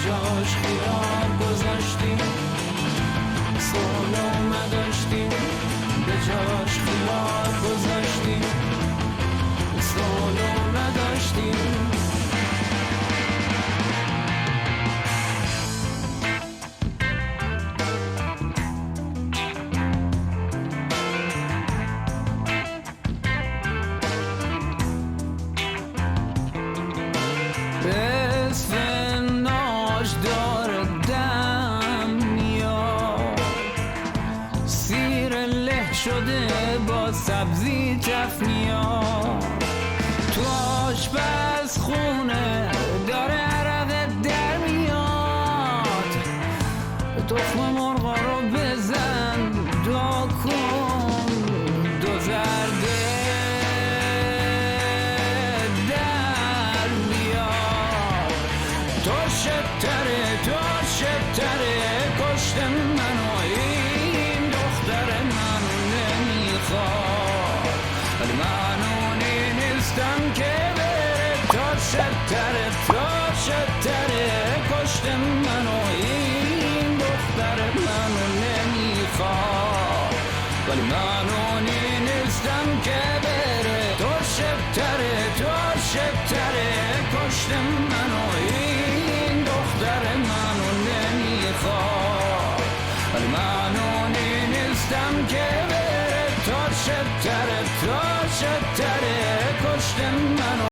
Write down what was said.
جاش خیال گذاشتیم، سالو نداشتیم، به جاش خیال گذاشتیم، سالو نداشتیم. اسفناش داره دم میاد، سیر له شده با سبزی تف میاد، تو آشپز خونه داره عرق در میاد، تخم مرغا رو بزن دعا کن دو زرده در بیاد. تو شبتره کشت منو، این دختر منو نمیخواد، ولی من اونی نیستم که بره. تو شبتره کشت منو، این دختر منو نمیخواد، ولی من اونی نیستم که بره. تو شبتره کشت منو، این دختر منو نمیخواد، ولی من اونی نیستم که بره. تو شبتره کشت منو.